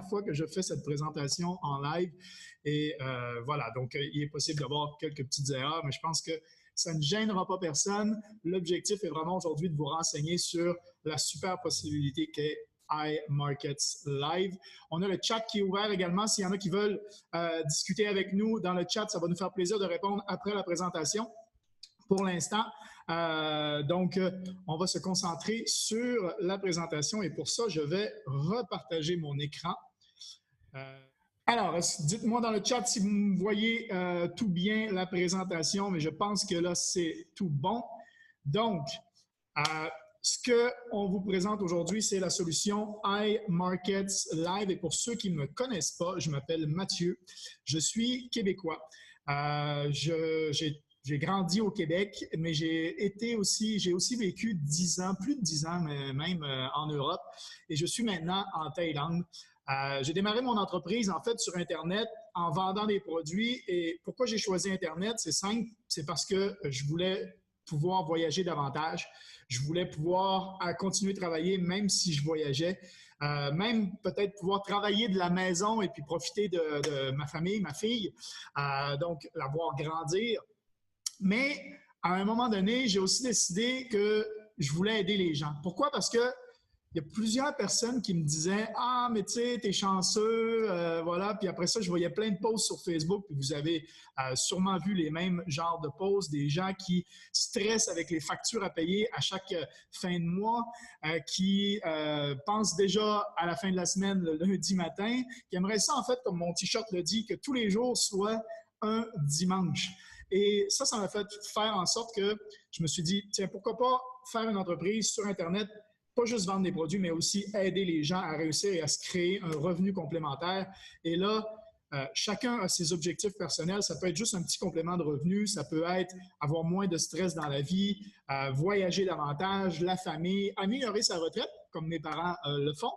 fois que je fais cette présentation en live. Et voilà, donc il est possible d'avoir quelques petites erreurs, mais je pense que ça ne gênera pas personne. L'objectif est vraiment aujourd'hui de vous renseigner sur la super possibilité qu'est iMarkets Live. On a le chat qui est ouvert également. S'il y en a qui veulent discuter avec nous dans le chat, ça va nous faire plaisir de répondre après la présentation. Pour l'instant, on va se concentrer sur la présentation et pour ça, je vais repartager mon écran. Alors, dites-moi dans le chat si vous voyez tout bien la présentation, mais je pense que là, c'est tout bon. Donc, ce qu'on vous présente aujourd'hui, c'est la solution iMarkets Live. Et pour ceux qui ne me connaissent pas, je m'appelle Mathieu. Je suis québécois. J'ai grandi au Québec, mais j'ai aussi vécu 10 ans, plus de 10 ans même en Europe. Et je suis maintenant en Thaïlande. J'ai démarré mon entreprise, en fait, sur Internet en vendant des produits. Et pourquoi j'ai choisi Internet? C'est simple, c'est parce que je voulais pouvoir voyager davantage. Je voulais pouvoir continuer de travailler même si je voyageais, même peut-être pouvoir travailler de la maison et puis profiter de ma famille, ma fille, donc la voir grandir. Mais à un moment donné, j'ai aussi décidé que je voulais aider les gens. Pourquoi? Parce que il y a plusieurs personnes qui me disaient « Ah, mais tu sais, t'es chanceux, voilà. » Puis après ça, je voyais plein de posts sur Facebook, puis vous avez sûrement vu les mêmes genres de posts, des gens qui stressent avec les factures à payer à chaque fin de mois, qui pensent déjà à la fin de la semaine, le lundi matin, qui aimeraient ça, en fait, comme mon T-shirt le dit, que tous les jours soient un dimanche. Et ça m'a fait faire en sorte que je me suis dit, tiens, pourquoi pas faire une entreprise sur Internet, pas juste vendre des produits, mais aussi aider les gens à réussir et à se créer un revenu complémentaire. Et là, chacun a ses objectifs personnels. Ça peut être juste un petit complément de revenu. Ça peut être avoir moins de stress dans la vie, voyager davantage, la famille, améliorer sa retraite, comme mes parents le font.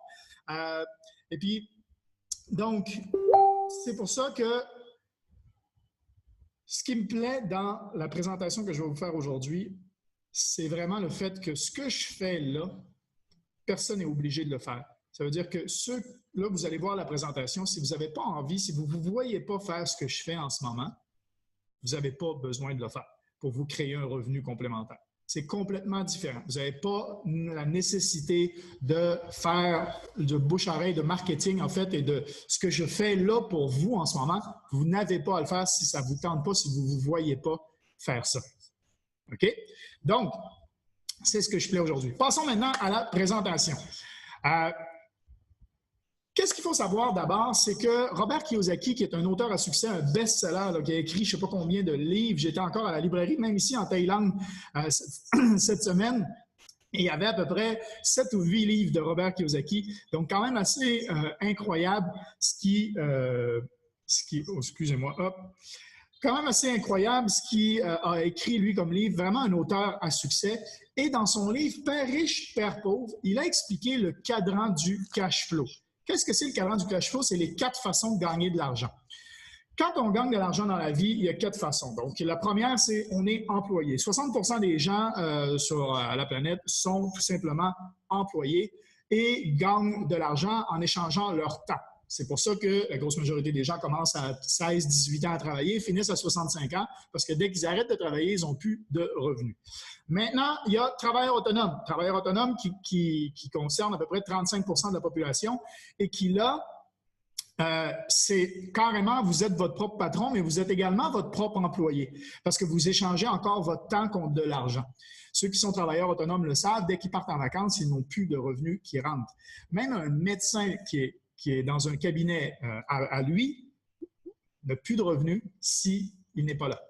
Et puis, donc, c'est pour ça que ce qui me plaît dans la présentation que je vais vous faire aujourd'hui, c'est vraiment le fait que ce que je fais là, personne n'est obligé de le faire. Ça veut dire que là, vous allez voir la présentation, si vous n'avez pas envie, si vous ne vous voyez pas faire ce que je fais en ce moment, vous n'avez pas besoin de le faire pour vous créer un revenu complémentaire. C'est complètement différent. Vous n'avez pas la nécessité de faire de bouche-à-oreille, de marketing, en fait, et de ce que je fais là pour vous en ce moment, vous n'avez pas à le faire si ça ne vous tente pas, si vous ne vous voyez pas faire ça. OK? Donc, c'est ce que je fais aujourd'hui. Passons maintenant à la présentation. Qu'est-ce qu'il faut savoir d'abord? C'est que Robert Kiyosaki, qui est un auteur à succès, un best-seller, qui a écrit je ne sais pas combien de livres, j'étais encore à la librairie, même ici en Thaïlande cette semaine, et il y avait à peu près 7 ou 8 livres de Robert Kiyosaki. Donc, quand même assez incroyable excusez-moi, hop. Quand même assez incroyable ce qu'il a écrit, lui, comme livre, vraiment un auteur à succès. Et dans son livre « Père riche, Père pauvre », il a expliqué le cadran du cash flow. Qu'est-ce que c'est le cadran du cash flow? C'est les 4 façons de gagner de l'argent. Quand on gagne de l'argent dans la vie, il y a 4 façons. Donc, la première, c'est on est employé. 60% des gens sur la planète sont tout simplement employés et gagnent de l'argent en échangeant leur temps. C'est pour ça que la grosse majorité des gens commencent à 16-18 ans à travailler, finissent à 65 ans, parce que dès qu'ils arrêtent de travailler, ils n'ont plus de revenus. Maintenant, il y a travailleur autonome. Travailleur autonome qui concerne à peu près 35% de la population et qui, là, c'est carrément, vous êtes votre propre patron, mais vous êtes également votre propre employé parce que vous échangez encore votre temps contre de l'argent. Ceux qui sont travailleurs autonomes le savent, dès qu'ils partent en vacances, ils n'ont plus de revenus qui rentrent. Même un médecin qui est dans un cabinet à lui n'a plus de revenus s'il n'est pas là,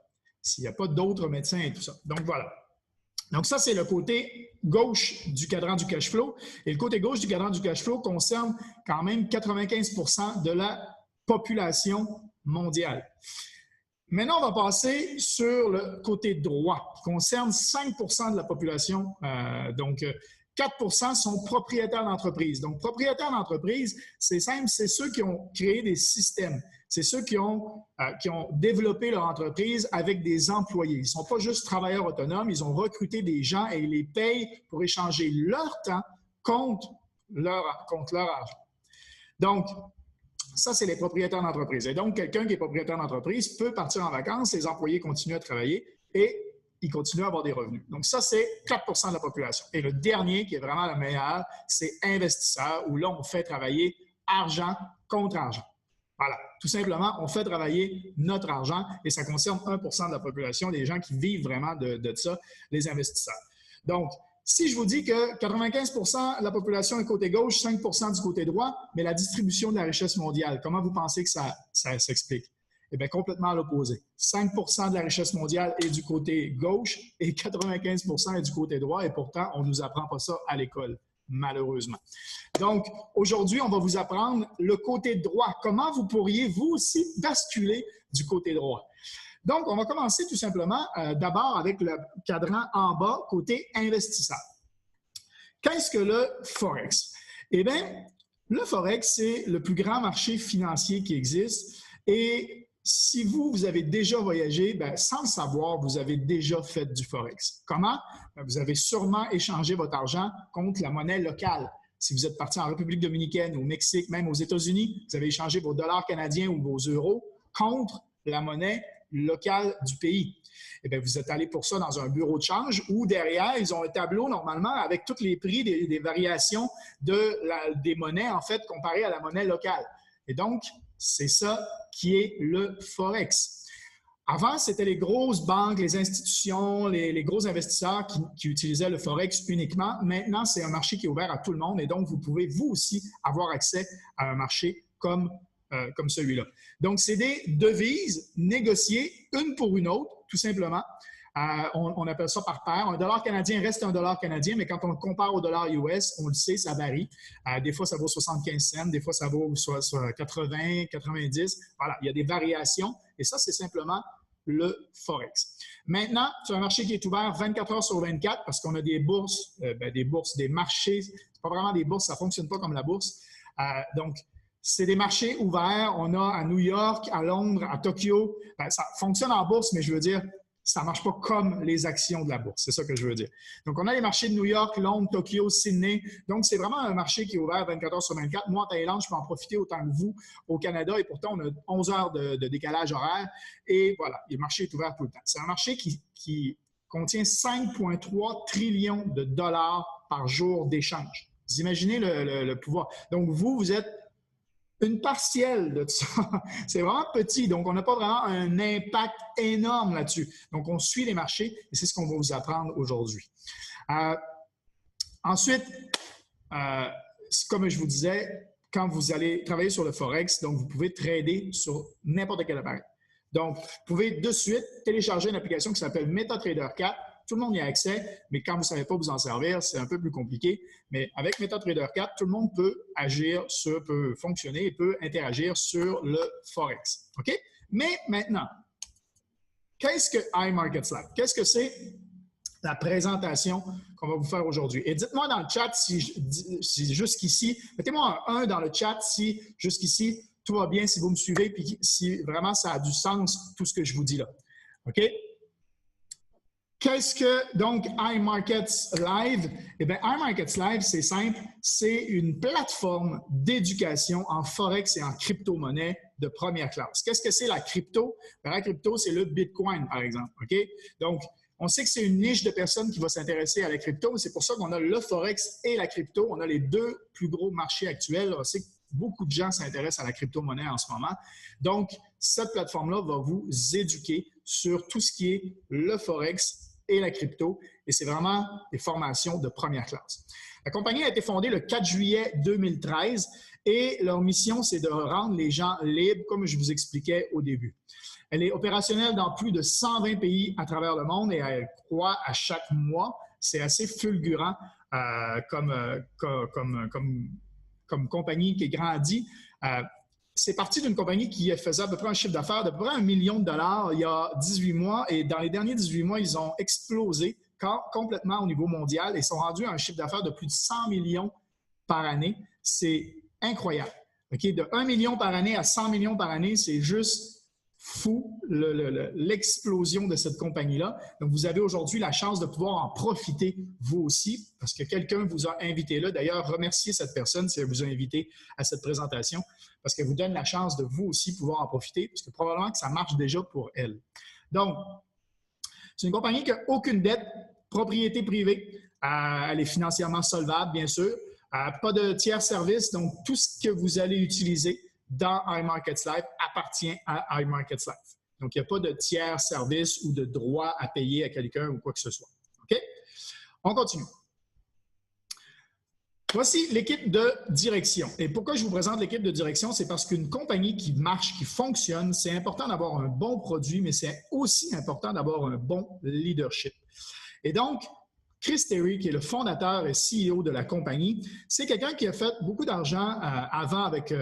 s'il n'y a pas d'autres médecins et tout ça. Donc, voilà. Donc, ça, c'est le côté gauche du cadran du cash flow. Et le côté gauche du cadran du cash flow concerne quand même 95% de la population mondiale. Maintenant, on va passer sur le côté droit, qui concerne 5% de la population. Donc, 4% sont propriétaires d'entreprise. Donc, propriétaires d'entreprise, c'est simple, c'est ceux qui ont créé des systèmes. C'est ceux qui ont développé leur entreprise avec des employés. Ils ne sont pas juste travailleurs autonomes, ils ont recruté des gens et ils les payent pour échanger leur temps contre leur argent. Donc, Ça, c'est les propriétaires d'entreprise. Et donc, quelqu'un qui est propriétaire d'entreprise peut partir en vacances, les employés continuent à travailler et ils continuent à avoir des revenus. Donc, ça, c'est 4 % de la population. Et le dernier, qui est vraiment le meilleur, c'est investisseurs, où là, on fait travailler argent contre argent. Voilà, tout simplement, on fait travailler notre argent et ça concerne 1 % de la population, des gens qui vivent vraiment de ça, les investisseurs. Donc, si je vous dis que 95 % de la population est côté gauche, 5 % du côté droit, mais la distribution de la richesse mondiale, comment vous pensez que ça s'explique? Eh bien, complètement à l'opposé. 5 % de la richesse mondiale est du côté gauche et 95 % est du côté droit et pourtant, on ne nous apprend pas ça à l'école, malheureusement. Donc, aujourd'hui, on va vous apprendre le côté droit. Comment vous pourriez, vous aussi, basculer du côté droit? Donc, on va commencer tout simplement d'abord avec le cadran en bas, côté investisseur. Qu'est-ce que le Forex? Eh bien, le Forex, c'est le plus grand marché financier qui existe et si vous avez déjà voyagé, bien, sans le savoir, vous avez déjà fait du Forex. Comment? Bien, vous avez sûrement échangé votre argent contre la monnaie locale. Si vous êtes parti en République dominicaine, au Mexique, même aux États-Unis, vous avez échangé vos dollars canadiens ou vos euros contre la monnaie locale du pays. Eh bien, vous êtes allé pour ça dans un bureau de change où derrière, ils ont un tableau normalement avec tous les prix des variations des monnaies, en fait, comparées à la monnaie locale. Et donc, c'est ça qui est le Forex. Avant, c'était les grosses banques, les institutions, les gros investisseurs qui utilisaient le Forex uniquement. Maintenant, c'est un marché qui est ouvert à tout le monde et donc, vous pouvez, vous aussi, avoir accès à un marché comme celui-là. Donc, c'est des devises négociées une pour une autre, tout simplement. On appelle ça par paire. Un dollar canadien reste un dollar canadien, mais quand on le compare au dollar US, on le sait, ça varie. Des fois, ça vaut 75 cents, des fois, ça vaut soit 80, 90. Voilà, il y a des variations et ça, c'est simplement le Forex. Maintenant, c'est un marché qui est ouvert 24 heures sur 24 parce qu'on a des bourses, des marchés. C'est pas vraiment des bourses, ça ne fonctionne pas comme la bourse. Donc, c'est des marchés ouverts. On a à New York, à Londres, à Tokyo. Ça fonctionne en bourse, mais je veux dire, ça ne marche pas comme les actions de la bourse. C'est ça que je veux dire. Donc, on a les marchés de New York, Londres, Tokyo, Sydney. Donc, c'est vraiment un marché qui est ouvert 24 heures sur 24. Moi, en Thaïlande, je peux en profiter autant que vous au Canada et pourtant, on a 11 heures de décalage horaire. Et voilà, le marché est ouvert tout le temps. C'est un marché qui contient 5,3 trillions de dollars par jour d'échange. Vous imaginez le pouvoir. Donc, vous êtes une partielle de ça. C'est vraiment petit, donc on n'a pas vraiment un impact énorme là-dessus. Donc, on suit les marchés et c'est ce qu'on va vous apprendre aujourd'hui. Ensuite, comme je vous disais, quand vous allez travailler sur le Forex, donc vous pouvez trader sur n'importe quel appareil. Donc, vous pouvez de suite télécharger une application qui s'appelle MetaTrader 4. Tout le monde y a accès, mais quand vous ne savez pas vous en servir, c'est un peu plus compliqué. Mais avec MetaTrader 4, tout le monde peut agir, peut fonctionner et peut interagir sur le Forex. OK? Mais maintenant, qu'est-ce que iMarketsLive? Qu'est-ce que c'est la présentation qu'on va vous faire aujourd'hui? Et dites-moi dans le chat si jusqu'ici, mettez-moi un 1 dans le chat si jusqu'ici, tout va bien, si vous me suivez, puis si vraiment ça a du sens, tout ce que je vous dis là. OK? Qu'est-ce que, donc, iMarketsLive? Eh bien, iMarketsLive, c'est simple, c'est une plateforme d'éducation en Forex et en crypto-monnaie de première classe. Qu'est-ce que c'est la crypto? Bien, la crypto, c'est le Bitcoin, par exemple. OK? Donc, on sait que c'est une niche de personnes qui va s'intéresser à la crypto. C'est pour ça qu'on a le Forex et la crypto. On a les deux plus gros marchés actuels. On sait que beaucoup de gens s'intéressent à la crypto-monnaie en ce moment. Donc, cette plateforme-là va vous éduquer sur tout ce qui est le Forex et la crypto, et c'est vraiment des formations de première classe. La compagnie a été fondée le 4 juillet 2013 et leur mission, c'est de rendre les gens libres, comme je vous expliquais au début. Elle est opérationnelle dans plus de 120 pays à travers le monde et elle croît à chaque mois. C'est assez fulgurant comme compagnie qui grandit. C'est parti d'une compagnie qui faisait à peu près un chiffre d'affaires d'à peu près $1 million il y a 18 mois. Et dans les derniers 18 mois, ils ont explosé complètement au niveau mondial et sont rendus à un chiffre d'affaires de plus de 100 millions par année. C'est incroyable. Okay? De 1 million par année à 100 millions par année, c'est juste fou l'explosion de cette compagnie-là. Donc, vous avez aujourd'hui la chance de pouvoir en profiter vous aussi parce que quelqu'un vous a invité là. D'ailleurs, remerciez cette personne si elle vous a invité à cette présentation parce qu'elle vous donne la chance de vous aussi pouvoir en profiter parce que probablement que ça marche déjà pour elle. Donc, c'est une compagnie qui n'a aucune dette, propriété privée. Elle est financièrement solvable, bien sûr. Pas de tiers service, donc tout ce que vous allez utiliser dans iMarketsLive appartient à iMarketsLive. Donc, il n'y a pas de tiers service ou de droit à payer à quelqu'un ou quoi que ce soit. OK? On continue. Voici l'équipe de direction. Et pourquoi je vous présente l'équipe de direction? C'est parce qu'une compagnie qui marche, qui fonctionne, c'est important d'avoir un bon produit, mais c'est aussi important d'avoir un bon leadership. Et donc, Chris Terry, qui est le fondateur et CEO de la compagnie, c'est quelqu'un qui a fait beaucoup d'argent avant avec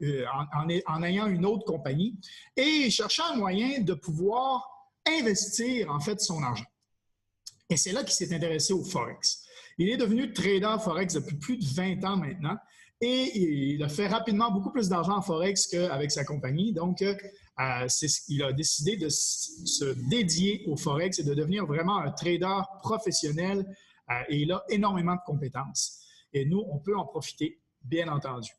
en ayant une autre compagnie et cherchant un moyen de pouvoir investir en fait son argent. Et c'est là qu'il s'est intéressé au Forex. Il est devenu trader Forex depuis plus de 20 ans maintenant et il a fait rapidement beaucoup plus d'argent en Forex qu'avec sa compagnie. Donc, il a décidé de se dédier au Forex et de devenir vraiment un trader professionnel et il a énormément de compétences. Et nous, on peut en profiter, bien entendu.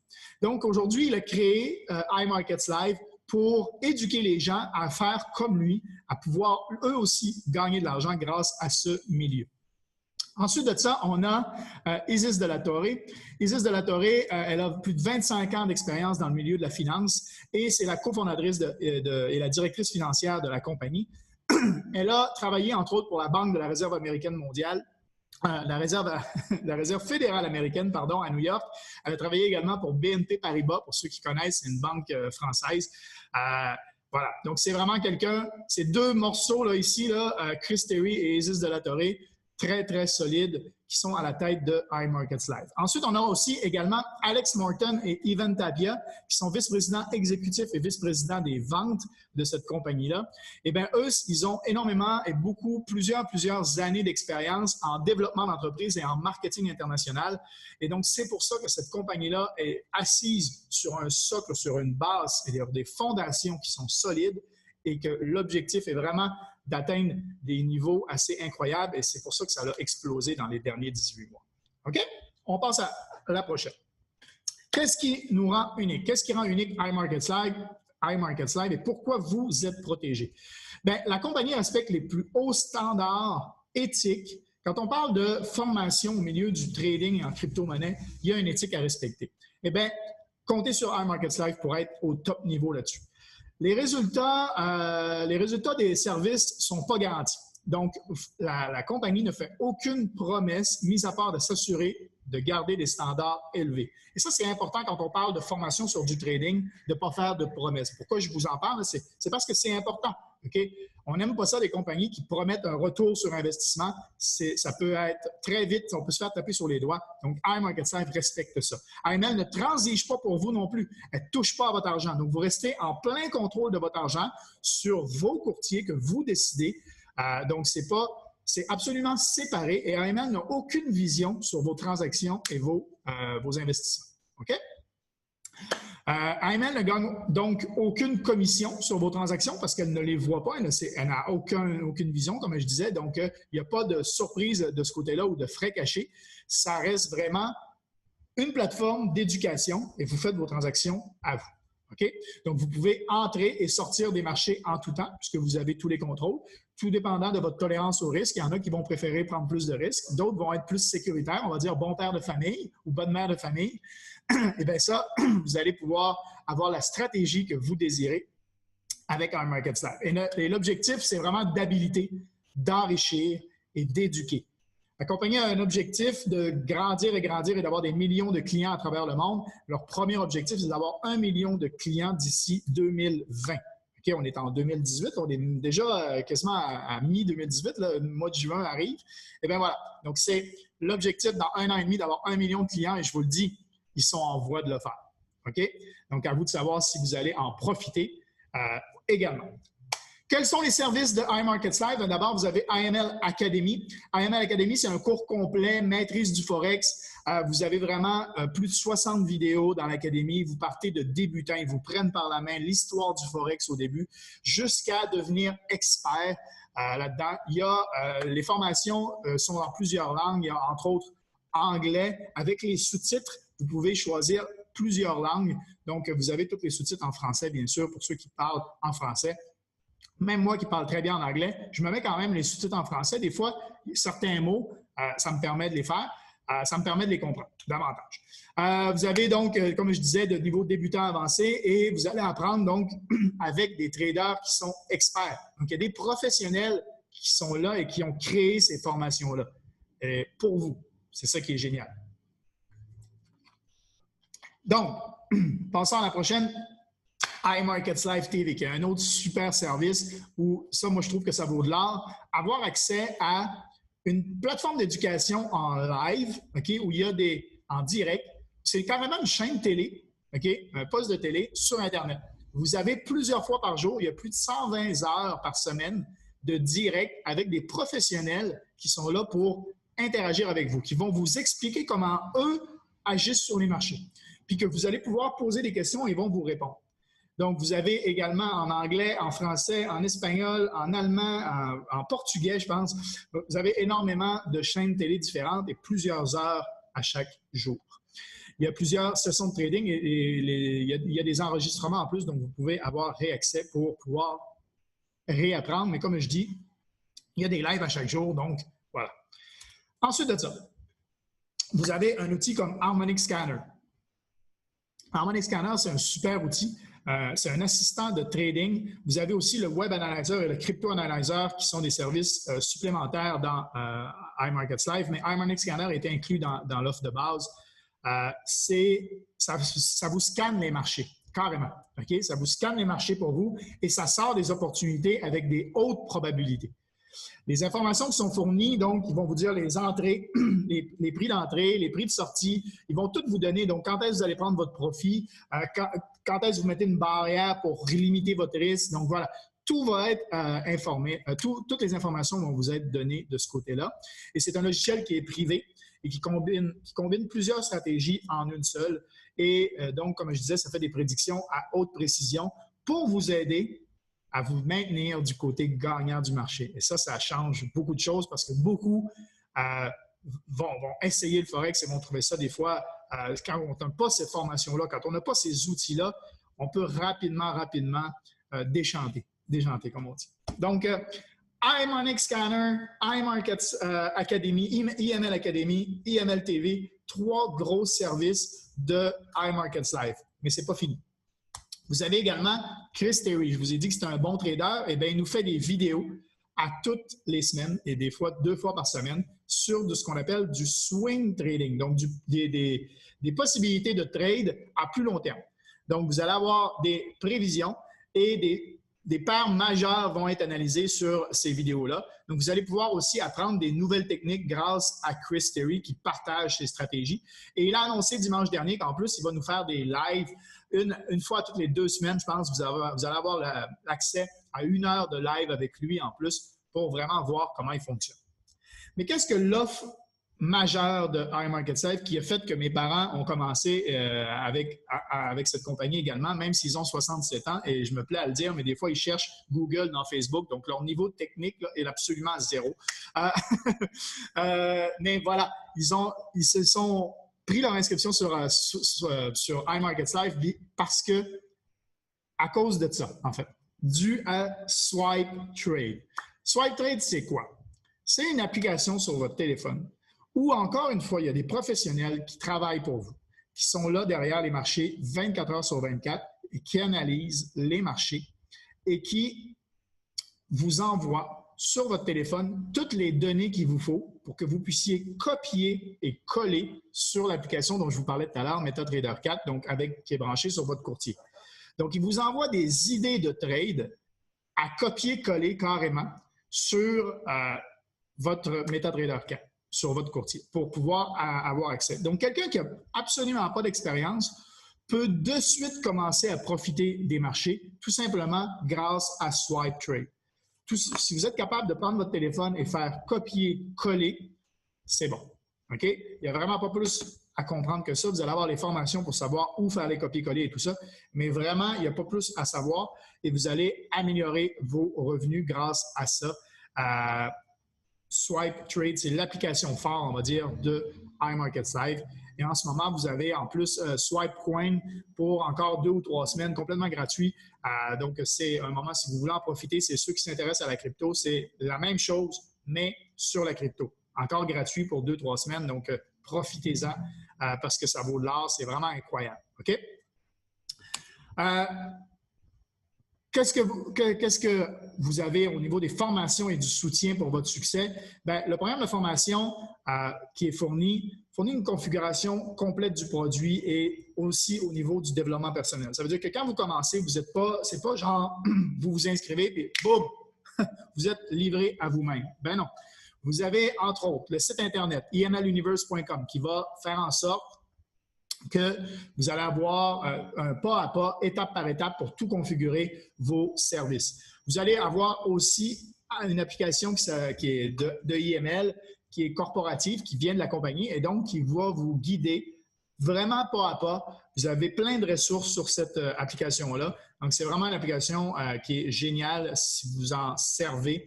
Donc, aujourd'hui, il a créé iMarketsLive pour éduquer les gens à faire comme lui, à pouvoir eux aussi gagner de l'argent grâce à ce milieu. Ensuite de ça, on a Isis de la Torre. Isis de la Torre, elle a plus de 25 ans d'expérience dans le milieu de la finance et c'est la cofondatrice et la directrice financière de la compagnie. Elle a travaillé, entre autres, pour la Banque de la Réserve américaine mondiale, la Réserve fédérale américaine, pardon, à New York. Elle a travaillé également pour BNP Paribas, pour ceux qui connaissent, c'est une banque française. Voilà, donc c'est vraiment quelqu'un, ces deux morceaux là, ici, là, Chris Terry et Isis de la Torre, très, très solides, qui sont à la tête de iMarketsLive. Ensuite, on a aussi également Alex Morton et Ivan Tapia, qui sont vice-présidents exécutifs et vice-présidents des ventes de cette compagnie-là. Eh bien, eux, ils ont énormément et plusieurs années d'expérience en développement d'entreprise et en marketing international. Et donc, c'est pour ça que cette compagnie-là est assise sur un socle, sur une base et des fondations qui sont solides et que l'objectif est vraiment d'atteindre des niveaux assez incroyables et c'est pour ça que ça a explosé dans les derniers 18 mois. OK? On passe à la prochaine. Qu'est-ce qui nous rend unique? Qu'est-ce qui rend unique iMarketsLive et pourquoi vous êtes protégé? Bien, la compagnie respecte les plus hauts standards éthiques. Quand on parle de formation au milieu du trading et en crypto-monnaie, il y a une éthique à respecter. Eh bien, comptez sur iMarketsLive pour être au top niveau là-dessus. Les résultats des services ne sont pas garantis. Donc, la compagnie ne fait aucune promesse, mis à part de s'assurer de garder des standards élevés. Et ça, c'est important quand on parle de formation sur du trading, de ne pas faire de promesses. Pourquoi je vous en parle? C'est parce que c'est important. Okay? On n'aime pas ça, des compagnies qui promettent un retour sur investissement. Ça peut être très vite, on peut se faire taper sur les doigts. Donc, iMarketsLive respecte ça. AML ne transige pas pour vous non plus. Elle ne touche pas à votre argent. Donc, vous restez en plein contrôle de votre argent sur vos courtiers que vous décidez. Donc, c'est absolument séparé et AML n'a aucune vision sur vos transactions et vos investissements. OK? AML ne gagne donc aucune commission sur vos transactions parce qu'elle ne les voit pas, elle n'a aucune vision, comme je disais. Donc, il n'y a pas de surprise de ce côté-là ou de frais cachés. Ça reste vraiment une plateforme d'éducation et vous faites vos transactions à vous. Okay? Donc, vous pouvez entrer et sortir des marchés en tout temps puisque vous avez tous les contrôles, tout dépendant de votre tolérance au risque. Il y en a qui vont préférer prendre plus de risques, d'autres vont être plus sécuritaires, on va dire bon père de famille ou bonne mère de famille. Et bien ça, vous allez pouvoir avoir la stratégie que vous désirez avec iMarketsLive. Et l'objectif, c'est vraiment d'habiliter, d'enrichir et d'éduquer. La compagnie a un objectif de grandir et d'avoir des millions de clients à travers le monde. Leur premier objectif, c'est d'avoir 1 million de clients d'ici 2020. OK, on est en 2018, on est déjà quasiment à mi-2018, le mois de juin arrive. Et bien voilà, donc c'est l'objectif dans 1 an et demi d'avoir 1 million de clients et je vous le dis, ils sont en voie de le faire. OK? Donc, à vous de savoir si vous allez en profiter également. Quels sont les services de iMarkets Live? D'abord, vous avez IML Academy. IML Academy, c'est un cours complet, maîtrise du Forex. Vous avez vraiment plus de 60 vidéos dans l'académie. Vous partez de débutants, ils vous prennent par la main l'histoire du Forex au début jusqu'à devenir expert là-dedans. Les formations sont dans plusieurs langues. Il y a entre autres anglais avec les sous-titres. Vous pouvez choisir plusieurs langues. Donc, vous avez tous les sous-titres en français, bien sûr, pour ceux qui parlent en français. Même moi qui parle très bien en anglais, je me mets quand même les sous-titres en français. Des fois, certains mots, ça me permet de les faire. Ça me permet de les comprendre davantage. Vous avez donc, comme je disais, de niveau débutant avancé et vous allez apprendre donc avec des traders qui sont experts. Donc, il y a des professionnels qui sont là et qui ont créé ces formations-là pour vous. C'est ça qui est génial. Donc, passons à la prochaine. iMarkets Live TV, qui est un autre super service où ça, moi, je trouve que ça vaut de l'or. Avoir accès à une plateforme d'éducation en live, OK, où il y a en direct. C'est carrément une chaîne télé, OK, un poste de télé sur Internet. Vous avez plusieurs fois par jour, il y a plus de 120 heures par semaine de direct avec des professionnels qui sont là pour interagir avec vous, qui vont vous expliquer comment eux agissent sur les marchés. Puis que vous allez pouvoir poser des questions et ils vont vous répondre. Donc, vous avez également en anglais, en français, en espagnol, en allemand, en portugais, je pense. Vous avez énormément de chaînes télé différentes et plusieurs heures à chaque jour. Il y a plusieurs sessions de trading et il y a des enregistrements en plus, donc vous pouvez avoir réaccès pour pouvoir réapprendre. Mais comme je dis, il y a des lives à chaque jour, donc voilà. Ensuite de ça, vous avez un outil comme Harmonic Scanner. Harmonic Scanner, c'est un super outil. C'est un assistant de trading. Vous avez aussi le Web Analyzer et le Crypto Analyzer qui sont des services supplémentaires dans iMarkets Live, mais Harmonic Scanner est inclus dans l'offre de base. Ça vous scanne les marchés, carrément. Okay? Ça vous scanne les marchés pour vous et ça sort des opportunités avec des hautes probabilités. Les informations qui sont fournies, donc, ils vont vous dire les entrées, les prix d'entrée, les prix de sortie. Ils vont tout vous donner. Donc, quand est-ce que vous allez prendre votre profit, quand est-ce que vous mettez une barrière pour limiter votre risque. Donc, voilà, tout va être informé. Toutes les informations vont vous être données de ce côté-là. Et c'est un logiciel qui est privé et qui combine plusieurs stratégies en une seule. Et donc, comme je disais, ça fait des prédictions à haute précision pour vous aider à vous maintenir du côté gagnant du marché. Et ça change beaucoup de choses parce que beaucoup vont essayer le Forex et vont trouver ça des fois, quand on n'a pas cette formation-là, quand on n'a pas ces outils-là, on peut rapidement déchanter, comme on dit. Donc, iMarkets Scanner, iMarkets Academy, IML Academy, IML TV, 3 gros services de iMarkets Live. Mais ce n'est pas fini. Vous avez également Chris Terry. Je vous ai dit que c'est un bon trader. Eh bien, il nous fait des vidéos à toutes les semaines et des fois 2 fois par semaine sur de ce qu'on appelle du swing trading, donc des possibilités de trade à plus long terme. Donc, vous allez avoir des prévisions et des paires majeures vont être analysées sur ces vidéos-là. Donc, vous allez pouvoir aussi apprendre des nouvelles techniques grâce à Chris Terry qui partage ses stratégies. Et il a annoncé dimanche dernier qu'en plus, il va nous faire des lives une fois toutes les 2 semaines, je pense. Vous allez avoir l'accès à 1 heure de live avec lui en plus pour vraiment voir comment il fonctionne. Mais qu'est-ce que l'offre majeure de iMarkets Live qui a fait que mes parents ont commencé avec cette compagnie également, même s'ils ont 67 ans, et je me plais à le dire, mais des fois, ils cherchent Google dans Facebook, donc leur niveau technique là, est absolument zéro. Mais voilà, ils se sont pris leur inscription sur iMarkets Live parce que, à cause de ça, en fait, dû à Swipe Trade. Swipe Trade, c'est quoi? C'est une application sur votre téléphone où, encore une fois, il y a des professionnels qui travaillent pour vous, qui sont là derrière les marchés 24 heures sur 24 et qui analysent les marchés et qui vous envoient sur votre téléphone toutes les données qu'il vous faut pour que vous puissiez copier et coller sur l'application dont je vous parlais tout à l'heure, MetaTrader 4, donc qui est branchée sur votre courtier. Donc, il vous envoie des idées de trade à copier-coller carrément sur votre MetaTrader 4, sur votre courtier, pour pouvoir avoir accès. Donc, quelqu'un qui n'a absolument pas d'expérience peut de suite commencer à profiter des marchés, tout simplement grâce à Swipe Trade. Si vous êtes capable de prendre votre téléphone et faire copier-coller, c'est bon. OK? Il n'y a vraiment pas plus à comprendre que ça. Vous allez avoir les formations pour savoir où faire les copier-coller et tout ça. Mais vraiment, il n'y a pas plus à savoir et vous allez améliorer vos revenus grâce à ça. Swipe Trade, c'est l'application phare, on va dire, de iMarketsLive. Et en ce moment, vous avez en plus Swipe Coin pour encore 2 ou 3 semaines, complètement gratuit. Donc, c'est un moment, si vous voulez en profiter, c'est ceux qui s'intéressent à la crypto, c'est la même chose, mais sur la crypto. Encore gratuit pour 2-3 semaines, donc profitez-en parce que ça vaut de l'or, c'est vraiment incroyable. OK? Qu'est-ce que vous avez au niveau des formations et du soutien pour votre succès? Bien, le programme de formation qui est fourni une configuration complète du produit et aussi au niveau du développement personnel. Ça veut dire que quand vous commencez, vous n'êtes pas, c'est pas genre vous vous inscrivez et boum, vous êtes livré à vous-même. Ben non. Vous avez entre autres le site internet imluniverse.com qui va faire en sorte que vous allez avoir un pas à pas, étape par étape pour tout configurer vos services. Vous allez avoir aussi une application qui est de IML, qui est corporative, qui vient de la compagnie et donc qui va vous guider vraiment pas à pas. Vous avez plein de ressources sur cette application-là. Donc, c'est vraiment une application qui est géniale si vous en servez.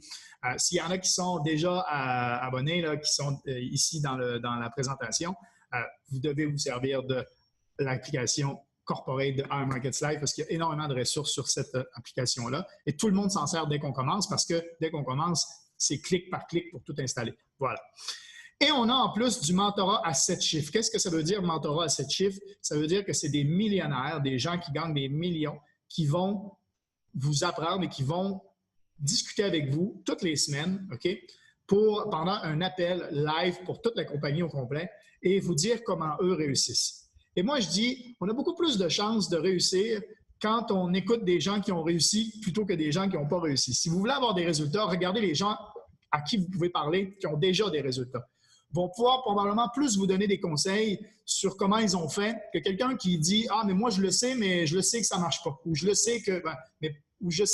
S'il y en a qui sont déjà abonnés, là, qui sont ici dans la présentation, vous devez vous servir de l'application corporate de iMarketsLive parce qu'il y a énormément de ressources sur cette application-là. Et tout le monde s'en sert dès qu'on commence parce que dès qu'on commence, c'est clic par clic pour tout installer. Voilà. Et on a en plus du mentorat à 7 chiffres. Qu'est-ce que ça veut dire, mentorat à 7 chiffres? Ça veut dire que c'est des millionnaires, des gens qui gagnent des millions, qui vont vous apprendre et qui vont discuter avec vous toutes les semaines, OK, pendant un appel live pour toute la compagnie au complet et vous dire comment eux réussissent. Et moi, je dis, on a beaucoup plus de chances de réussir quand on écoute des gens qui ont réussi plutôt que des gens qui n'ont pas réussi. Si vous voulez avoir des résultats, regardez les gens à qui vous pouvez parler qui ont déjà des résultats. Ils vont pouvoir probablement plus vous donner des conseils sur comment ils ont fait que quelqu'un qui dit « Ah, mais moi, je le sais, mais je le sais que ça ne marche pas. » Ou « Je sais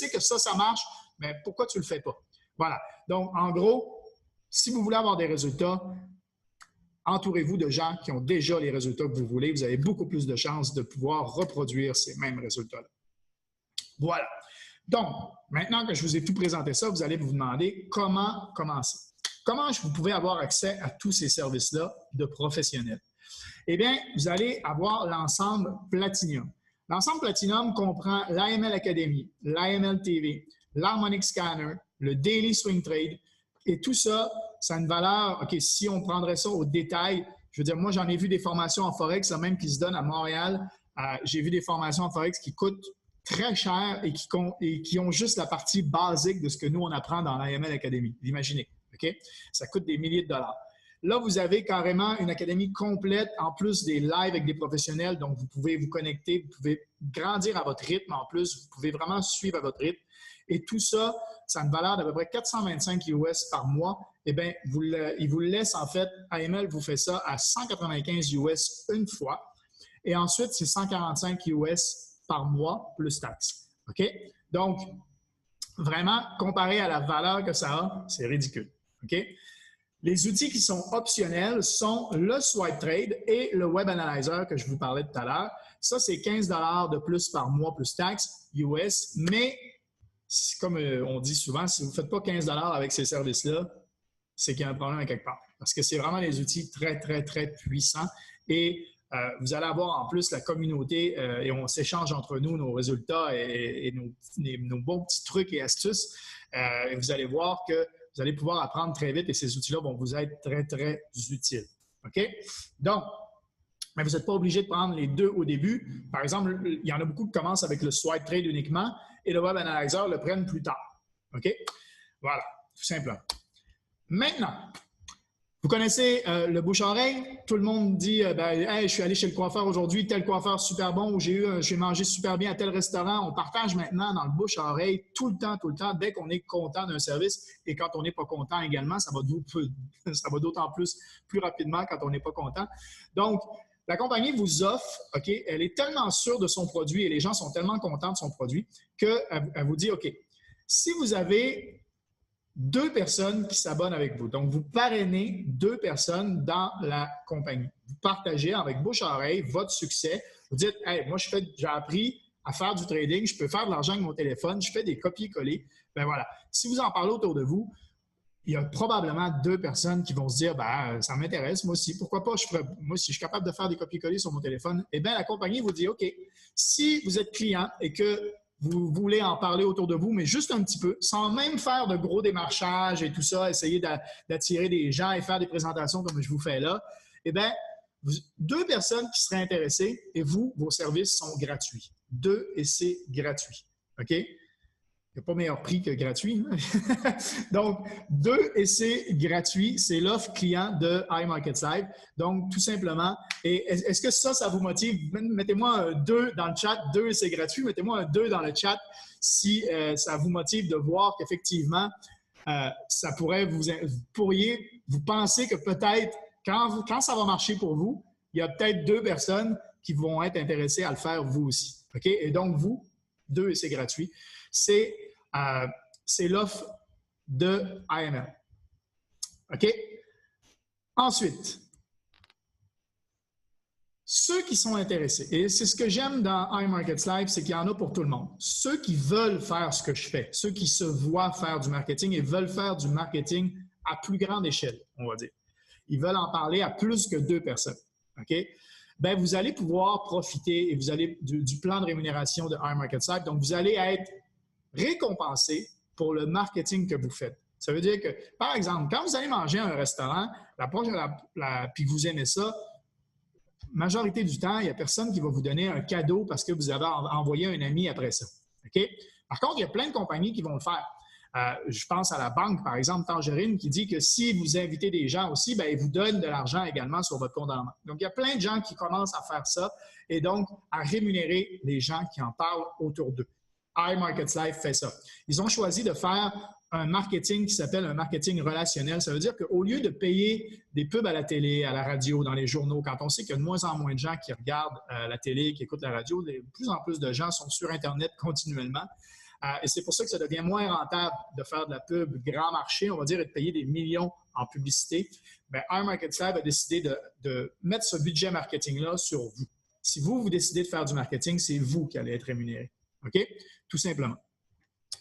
que ça marche, mais pourquoi tu ne le fais pas? » Voilà. Donc, en gros, si vous voulez avoir des résultats, entourez-vous de gens qui ont déjà les résultats que vous voulez. Vous avez beaucoup plus de chances de pouvoir reproduire ces mêmes résultats-là. Voilà. Donc, maintenant que je vous ai tout présenté ça, vous allez vous demander comment commencer. Comment vous pouvez avoir accès à tous ces services-là de professionnels? Eh bien, vous allez avoir l'ensemble Platinum. L'ensemble Platinum comprend l'AML Academy, l'AML TV, l'Harmonic Scanner, le Daily Swing Trade, et tout ça, ça a une valeur, OK, si on prendrait ça au détail, je veux dire, moi, j'en ai vu des formations en Forex, même qui se donnent à Montréal. J'ai vu des formations en Forex qui coûtent très cher et qui ont juste la partie basique de ce que nous, on apprend dans l'AML Academy. Imaginez, OK? Ça coûte des milliers de dollars. Là, vous avez carrément une académie complète, en plus des lives avec des professionnels, donc vous pouvez vous connecter, vous pouvez grandir à votre rythme en plus, vous pouvez vraiment suivre à votre rythme. Et tout ça, ça a une valeur d'à peu près 425 US par mois. Eh bien, il vous le laisse en fait, AML vous fait ça à 195 US une fois. Et ensuite, c'est 145 US par mois plus taxes. OK? Donc, vraiment, comparé à la valeur que ça a, c'est ridicule. OK? Les outils qui sont optionnels sont le Swipe Trade et le Web Analyzer que je vous parlais tout à l'heure. Ça, c'est 15 $ de plus par mois plus taxes US, mais comme on dit souvent, si vous ne faites pas 15 $ avec ces services-là, c'est qu'il y a un problème à quelque part. Parce que c'est vraiment des outils très, très, très puissants. Et vous allez avoir en plus la communauté et on s'échange entre nous nos résultats et nos bons petits trucs et astuces. Et vous allez voir que vous allez pouvoir apprendre très vite et ces outils-là vont vous être très, très utiles. OK? Donc, mais vous n'êtes pas obligé de prendre les deux au début. Par exemple, il y en a beaucoup qui commencent avec le Swipe Trade uniquement et le Web Analyzer le prennent plus tard. OK? Voilà, tout simplement. Maintenant, vous connaissez le bouche-oreille? Tout le monde dit hey, je suis allé chez le coiffeur aujourd'hui, tel coiffeur super bon, ou j'ai mangé super bien à tel restaurant. On partage maintenant dans le bouche-oreille tout le temps, dès qu'on est content d'un service. Et quand on n'est pas content également, ça va d'autant plus rapidement quand on n'est pas content. Donc, la compagnie vous offre, OK, elle est tellement sûre de son produit et les gens sont tellement contents de son produit qu'elle vous dit, OK, si vous avez 2 personnes qui s'abonnent avec vous. Donc, vous parrainez 2 personnes dans la compagnie. Vous partagez avec bouche-à-oreille votre succès. Vous dites, hey, moi, j'ai appris à faire du trading, je peux faire de l'argent avec mon téléphone, je fais des copier-coller. Ben voilà. Si vous en parlez autour de vous, il y a probablement 2 personnes qui vont se dire, ben, ça m'intéresse, moi aussi, pourquoi pas, moi, si je suis capable de faire des copier-coller sur mon téléphone, eh bien, la compagnie vous dit, OK, si vous êtes client et que vous voulez en parler autour de vous, mais juste un petit peu, sans même faire de gros démarchage et tout ça, essayer d'attirer des gens et faire des présentations comme je vous fais là, eh bien, 2 personnes qui seraient intéressées et vous, vos services sont gratuits. 2 et c'est gratuit. OK? Il n'y a pas meilleur prix que gratuit. Donc, 2 essais gratuits, c'est l'offre client de iMarketsLive. Donc, tout simplement, et est-ce que ça vous motive? Mettez-moi un 2 dans le chat, 2 essais gratuits. Mettez-moi un 2 dans le chat si ça vous motive de voir qu'effectivement, ça pourrait vous penser que peut-être, quand ça va marcher pour vous, il y a peut-être 2 personnes qui vont être intéressées à le faire vous aussi. OK? Et donc, vous, 2 essais gratuits. C'est l'offre de IML. OK? Ensuite, ceux qui sont intéressés, et c'est ce que j'aime dans iMarketsLive, c'est qu'il y en a pour tout le monde. Ceux qui veulent faire ce que je fais, ceux qui se voient faire du marketing et veulent faire du marketing à plus grande échelle, on va dire. Ils veulent en parler à plus que 2 personnes. OK? Bien, vous allez pouvoir profiter et vous allez du plan de rémunération de iMarketsLive. Donc, vous allez être récompensé pour le marketing que vous faites. Ça veut dire que, par exemple, quand vous allez manger à un restaurant, puis vous aimez ça, majorité du temps, il n'y a personne qui va vous donner un cadeau parce que vous avez envoyé un ami après ça. OK? Par contre, il y a plein de compagnies qui vont le faire. Je pense à la banque, par exemple, Tangerine, qui dit que si vous invitez des gens aussi, bien, ils vous donnent de l'argent également sur votre compte en banque. Donc, il y a plein de gens qui commencent à faire ça et donc à rémunérer les gens qui en parlent autour d'eux. iMarketsLive fait ça. Ils ont choisi de faire un marketing qui s'appelle un marketing relationnel. Ça veut dire qu'au lieu de payer des pubs à la télé, à la radio, dans les journaux, quand on sait qu'il y a de moins en moins de gens qui regardent la télé, qui écoutent la radio, de plus en plus de gens sont sur Internet continuellement. Et c'est pour ça que ça devient moins rentable de faire de la pub grand marché, on va dire, et de payer des millions en publicité. Bien, iMarketsLive a décidé de mettre ce budget marketing-là sur vous. Si vous décidez de faire du marketing, c'est vous qui allez être rémunéré. OK? Tout simplement.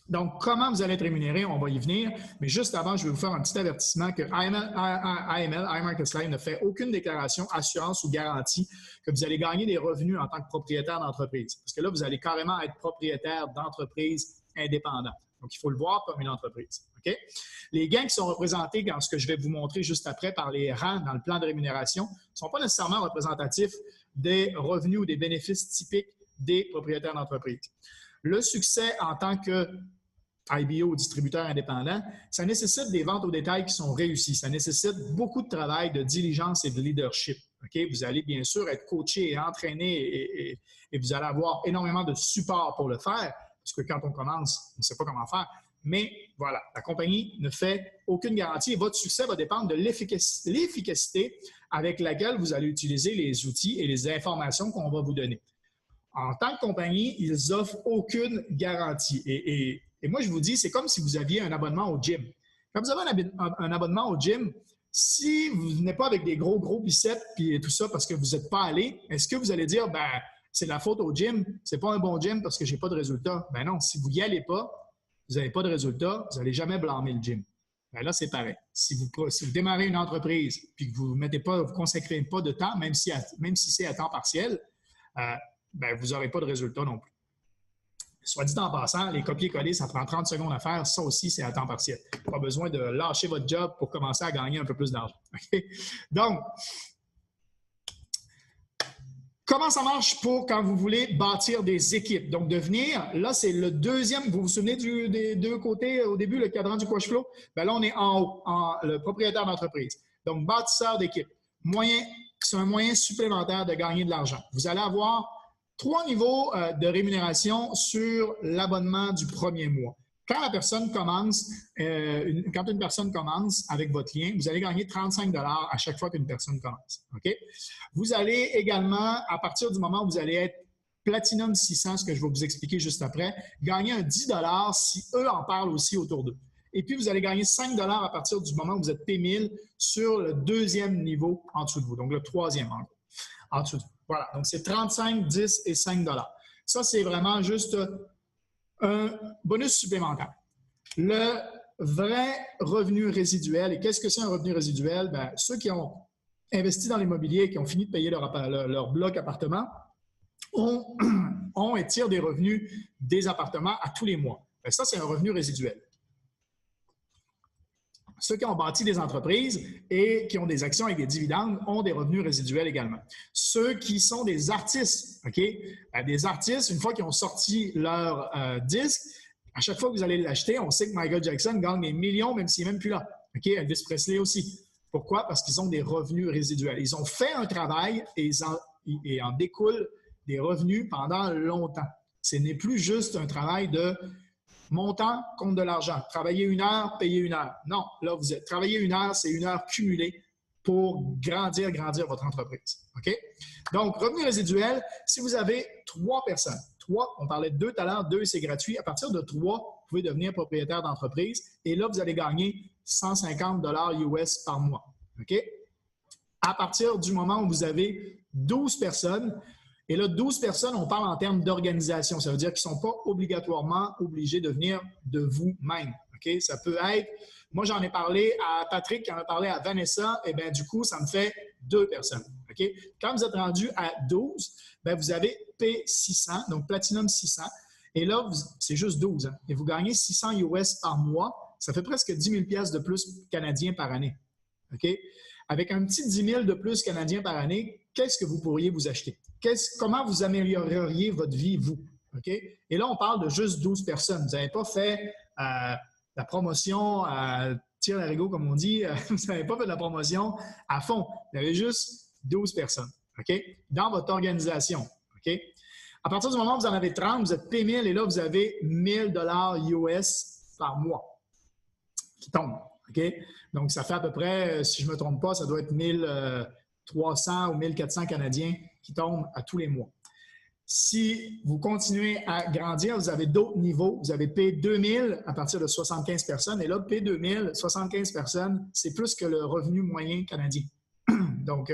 Donc, comment vous allez être rémunéré, on va y venir. Mais juste avant, je vais vous faire un petit avertissement que iMarketsLive ne fait aucune déclaration, assurance ou garantie que vous allez gagner des revenus en tant que propriétaire d'entreprise. Parce que là, vous allez carrément être propriétaire d'entreprise indépendante. Donc, il faut le voir comme une entreprise. OK? Les gains qui sont représentés dans ce que je vais vous montrer juste après par les rangs dans le plan de rémunération ne sont pas nécessairement représentatifs des revenus ou des bénéfices typiques des propriétaires d'entreprise. Le succès en tant que IBO, distributeur indépendant, ça nécessite des ventes au détail qui sont réussies. Ça nécessite beaucoup de travail, de diligence et de leadership. Okay? Vous allez bien sûr être coaché et entraîné et vous allez avoir énormément de support pour le faire parce que quand on commence, on ne sait pas comment faire. Mais voilà, la compagnie ne fait aucune garantie et votre succès va dépendre de l'efficacité avec laquelle vous allez utiliser les outils et les informations qu'on va vous donner. En tant que compagnie, ils offrent aucune garantie. Et moi, je vous dis, c'est comme si vous aviez un abonnement au gym. Quand vous avez un abonnement au gym, si vous ne venez pas avec des gros biceps et tout ça parce que vous n'êtes pas allé, est-ce que vous allez dire, ben, c'est de la faute au gym, c'est pas un bon gym parce que j'ai pas de résultat? Ben non, si vous n'y allez pas, vous n'avez pas de résultat, vous n'allez jamais blâmer le gym. Ben là, c'est pareil. Si vous démarrez une entreprise et que vous ne consacrez pas de temps, même si c'est à temps partiel, ben, vous n'aurez pas de résultat non plus. Soit dit en passant, les copier-coller, ça prend 30 secondes à faire. Ça aussi, c'est à temps partiel. Pas besoin de lâcher votre job pour commencer à gagner un peu plus d'argent. Okay? Donc, comment ça marche pour quand vous voulez bâtir des équipes? Donc, devenir, là, c'est le deuxième. Vous vous souvenez des 2 côtés au début, le cadran du cash flow? Bien là, on est en haut, le propriétaire d'entreprise. Donc, bâtisseur d'équipe. C'est un moyen supplémentaire de gagner de l'argent. Vous allez avoir 3 niveaux de rémunération sur l'abonnement du premier mois. Quand une personne commence avec votre lien, vous allez gagner 35 $ à chaque fois qu'une personne commence. Okay? Vous allez également, à partir du moment où vous allez être Platinum 600, ce que je vais vous expliquer juste après, gagner un 10 $ si eux en parlent aussi autour d'eux. Et puis, vous allez gagner 5 $ à partir du moment où vous êtes P1000 sur le deuxième niveau en dessous de vous, donc le troisième en dessous de vous. Voilà, donc c'est 35, 10 et 5 $. Ça, c'est vraiment juste un bonus supplémentaire. Le vrai revenu résiduel, et qu'est-ce que c'est un revenu résiduel? Bien, ceux qui ont investi dans l'immobilier, qui ont fini de payer leur bloc appartement, on étire des revenus des appartements à tous les mois. Bien, ça, c'est un revenu résiduel. Ceux qui ont bâti des entreprises et qui ont des actions avec des dividendes ont des revenus résiduels également. Ceux qui sont des artistes, OK? Des artistes, une fois qu'ils ont sorti leur disque, à chaque fois que vous allez l'acheter, on sait que Michael Jackson gagne des millions, même s'il n'est même plus là. OK? Elvis Presley aussi. Pourquoi? Parce qu'ils ont des revenus résiduels. Ils ont fait un travail et en découlent des revenus pendant longtemps. Ce n'est plus juste un travail de montant contre de l'argent. Travailler 1 heure, payer 1 heure. Non, là, vous êtes travailler 1 heure, c'est 1 heure cumulée pour grandir votre entreprise. OK? Donc, revenu résiduel, si vous avez 3 personnes, 3, on parlait de 2 tout à l'heure, 2 c'est gratuit. À partir de 3, vous pouvez devenir propriétaire d'entreprise et là, vous allez gagner 150 $ US par mois. OK? À partir du moment où vous avez 12 personnes, et là, 12 personnes, on parle en termes d'organisation. Ça veut dire qu'ils ne sont pas obligatoirement obligés de venir de vous-même. OK? Ça peut être, moi j'en ai parlé à Patrick, qui en a parlé à Vanessa, et bien du coup, ça me fait 2 personnes. OK? Quand vous êtes rendu à 12, bien, vous avez P600, donc Platinum 600. Et là, c'est juste 12. Hein, et vous gagnez 600 US par mois. Ça fait presque 10 000 $ de plus canadiens par année. OK? Avec un petit 10 000 de plus canadiens par année, qu'est-ce que vous pourriez vous acheter? Comment vous amélioreriez votre vie, vous? OK? Et là, on parle de juste 12 personnes. Vous n'avez pas fait la promotion à tir l'arigot, comme on dit. Vous n'avez pas fait de la promotion à fond. Vous avez juste 12 personnes. OK? Dans votre organisation. OK? À partir du moment où vous en avez 30, vous êtes P1000 et là, vous avez 1000 $ US par mois qui tombent. OK? Donc, ça fait à peu près, si je ne me trompe pas, ça doit être 1300 ou 1400 Canadiens qui tombent à tous les mois. Si vous continuez à grandir, vous avez d'autres niveaux. Vous avez P2000 à partir de 75 personnes. Et là, P2000, 75 personnes, c'est plus que le revenu moyen canadien. Donc,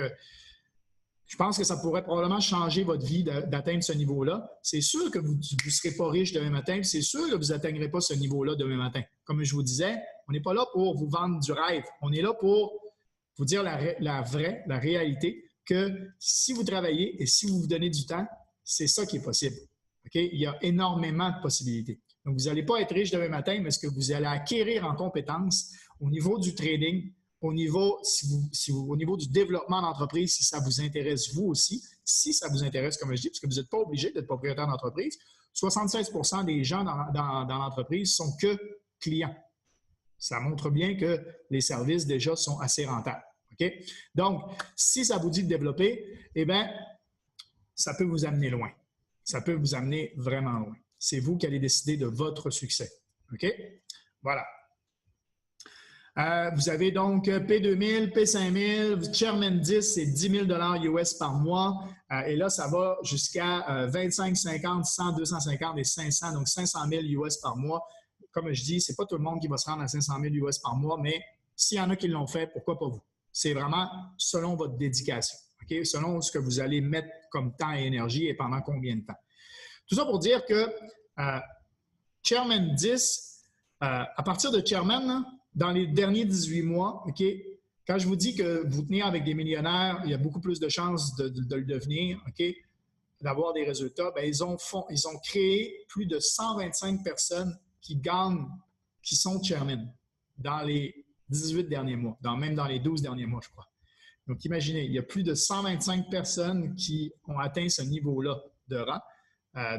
je pense que ça pourrait probablement changer votre vie d'atteindre ce niveau-là. C'est sûr que vous ne serez pas riche demain matin. C'est sûr que vous n'atteindrez pas ce niveau-là demain matin. Comme je vous disais, on n'est pas là pour vous vendre du rêve. On est là pour vous dire la réalité, que si vous travaillez et si vous vous donnez du temps, c'est ça qui est possible. Okay? Il y a énormément de possibilités. Donc, vous n'allez pas être riche demain matin, mais ce que vous allez acquérir en compétences au niveau du trading, au niveau du développement d'entreprise, si ça vous intéresse vous aussi, si ça vous intéresse, comme je dis, parce que vous n'êtes pas obligé d'être propriétaire d'entreprise, 76 % des gens dans l'entreprise sont que clients. Ça montre bien que les services déjà sont assez rentables. Okay? Donc, si ça vous dit de développer, eh bien, ça peut vous amener loin. Ça peut vous amener vraiment loin. C'est vous qui allez décider de votre succès. OK? Voilà. Vous avez donc P2000, P5000, Chairman 10, c'est 10 000 $ US par mois. Et là, ça va jusqu'à 25, 50, 100, 250 et 500, donc 500 000 US par mois. Comme je dis, ce n'est pas tout le monde qui va se rendre à 500 000 US par mois, mais s'il y en a qui l'ont fait, pourquoi pas vous? C'est vraiment selon votre dédication, okay? Selon ce que vous allez mettre comme temps et énergie et pendant combien de temps. Tout ça pour dire que Chairman 10, à partir de Chairman, dans les derniers 18 mois, okay, quand je vous dis que vous tenez avec des millionnaires, il y a beaucoup plus de chances de le devenir, okay, d'avoir des résultats. Bien, ils ont créé plus de 125 personnes qui sont Chairman dans les 18 derniers mois, même dans les 12 derniers mois, je crois. Donc, imaginez, il y a plus de 125 personnes qui ont atteint ce niveau-là de rang.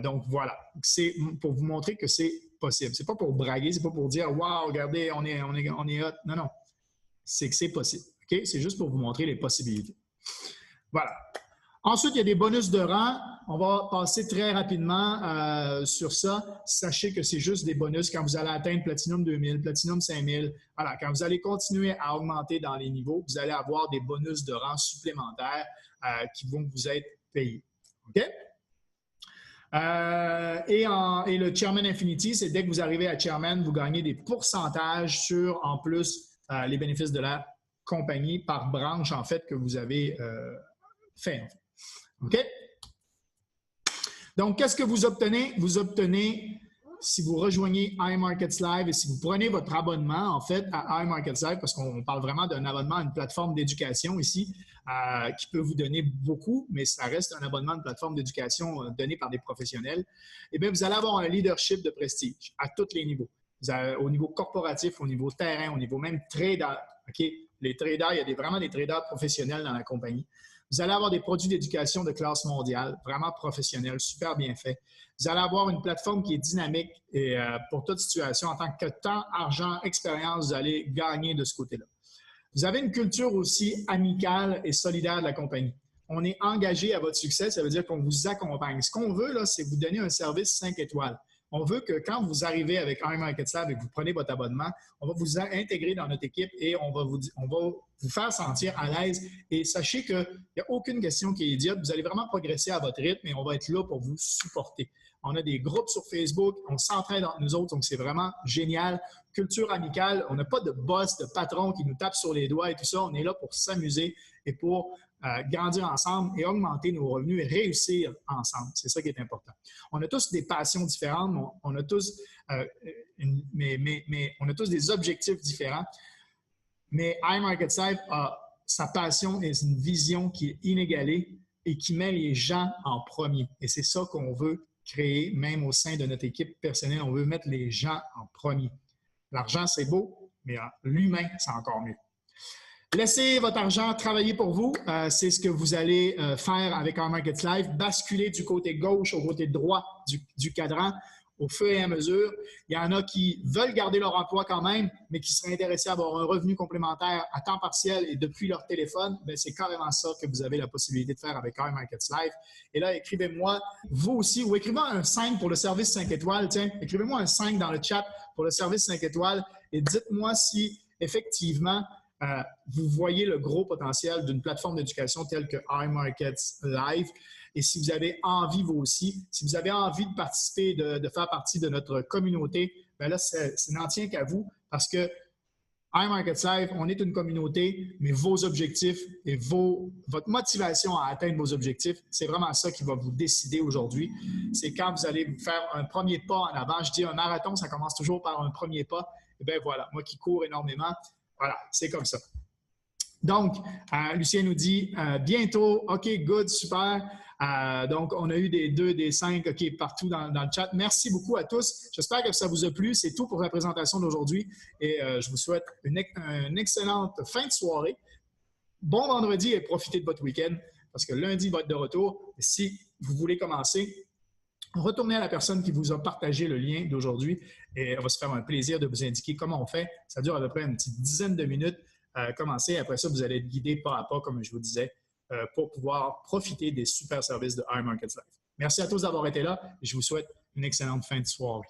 Donc, voilà. C'est pour vous montrer que c'est possible. Ce n'est pas pour braguer, ce n'est pas pour dire « Wow, regardez, on est hot ». Non, non. C'est que c'est possible. Okay? C'est juste pour vous montrer les possibilités. Voilà. Ensuite, il y a des bonus de rang. On va passer très rapidement sur ça. Sachez que c'est juste des bonus quand vous allez atteindre Platinum 2000, Platinum 5000. Voilà, quand vous allez continuer à augmenter dans les niveaux, vous allez avoir des bonus de rang supplémentaires qui vont vous être payés. OK? Et le Chairman Infinity, c'est dès que vous arrivez à Chairman, vous gagnez des pourcentages sur, en plus, les bénéfices de la compagnie par branche, en fait, que vous avez fait. OK? Donc, qu'est-ce que vous obtenez? Vous obtenez, si vous rejoignez iMarkets Live et si vous prenez votre abonnement, en fait, à iMarkets Live, parce qu'on parle vraiment d'un abonnement à une plateforme d'éducation ici, qui peut vous donner beaucoup, mais ça reste un abonnement à une plateforme d'éducation donné par des professionnels, eh bien, vous allez avoir un leadership de prestige à tous les niveaux. Au niveau corporatif, au niveau terrain, au niveau même trader. OK? Les traders, il y a vraiment des traders professionnels dans la compagnie. Vous allez avoir des produits d'éducation de classe mondiale, vraiment professionnels, super bien faits. Vous allez avoir une plateforme qui est dynamique et pour toute situation, en tant que temps, argent, expérience, vous allez gagner de ce côté-là. Vous avez une culture aussi amicale et solidaire de la compagnie. On est engagé à votre succès, ça veut dire qu'on vous accompagne. Ce qu'on veut, là, c'est vous donner un service 5 étoiles. On veut que quand vous arrivez avec iMarkets Live et que vous prenez votre abonnement, on va vous intégrer dans notre équipe et on va vous faire sentir à l'aise. Et sachez qu'il n'y a aucune question qui est idiote. Vous allez vraiment progresser à votre rythme et on va être là pour vous supporter. On a des groupes sur Facebook, on s'entraide entre nous autres, donc c'est vraiment génial. Culture amicale, on n'a pas de boss, de patron qui nous tape sur les doigts et tout ça. On est là pour s'amuser et pour grandir ensemble et augmenter nos revenus et réussir ensemble. C'est ça qui est important. On a tous des passions différentes, on a tous, on a tous des objectifs différents, mais iMarkets Live a sa passion et une vision qui est inégalée et qui met les gens en premier. Et c'est ça qu'on veut créer, même au sein de notre équipe personnelle. On veut mettre les gens en premier. L'argent, c'est beau, mais l'humain, c'est encore mieux. Laissez votre argent travailler pour vous. C'est ce que vous allez faire avec iMarkets Live. Basculer du côté gauche au côté droit du cadran au fur et à mesure. Il y en a qui veulent garder leur emploi quand même, mais qui seraient intéressés à avoir un revenu complémentaire à temps partiel et depuis leur téléphone. C'est carrément ça que vous avez la possibilité de faire avec iMarkets Live. Et là, écrivez-moi, vous aussi, ou écrivez un 5 pour le service 5 étoiles. Tiens, écrivez-moi un 5 dans le chat pour le service 5 étoiles et dites-moi si, effectivement, vous voyez le gros potentiel d'une plateforme d'éducation telle que iMarkets Live. Et si vous avez envie, vous aussi, si vous avez envie de participer, de faire partie de notre communauté, bien là, ça n'en tient qu'à vous parce que iMarkets Live, on est une communauté, mais vos objectifs et votre motivation à atteindre vos objectifs, c'est vraiment ça qui va vous décider aujourd'hui. C'est quand vous allez faire un premier pas en avant. Je dis un marathon, ça commence toujours par un premier pas. Et bien voilà, moi qui cours énormément, voilà, c'est comme ça. Donc, Lucien nous dit bientôt, OK, good, super. Donc, on a eu des 2, des 5, OK, partout dans le chat. Merci beaucoup à tous. J'espère que ça vous a plu. C'est tout pour la présentation d'aujourd'hui et je vous souhaite une excellente fin de soirée. Bon vendredi et profitez de votre week-end parce que lundi va être de retour. Et si vous voulez commencer, retournez à la personne qui vous a partagé le lien d'aujourd'hui et on va se faire un plaisir de vous indiquer comment on fait. Ça dure à peu près une petite dizaine de minutes. Commencer. Après ça, vous allez être guidé pas à pas, comme je vous disais, pour pouvoir profiter des super services de iMarkets Live. Merci à tous d'avoir été là et je vous souhaite une excellente fin de soirée.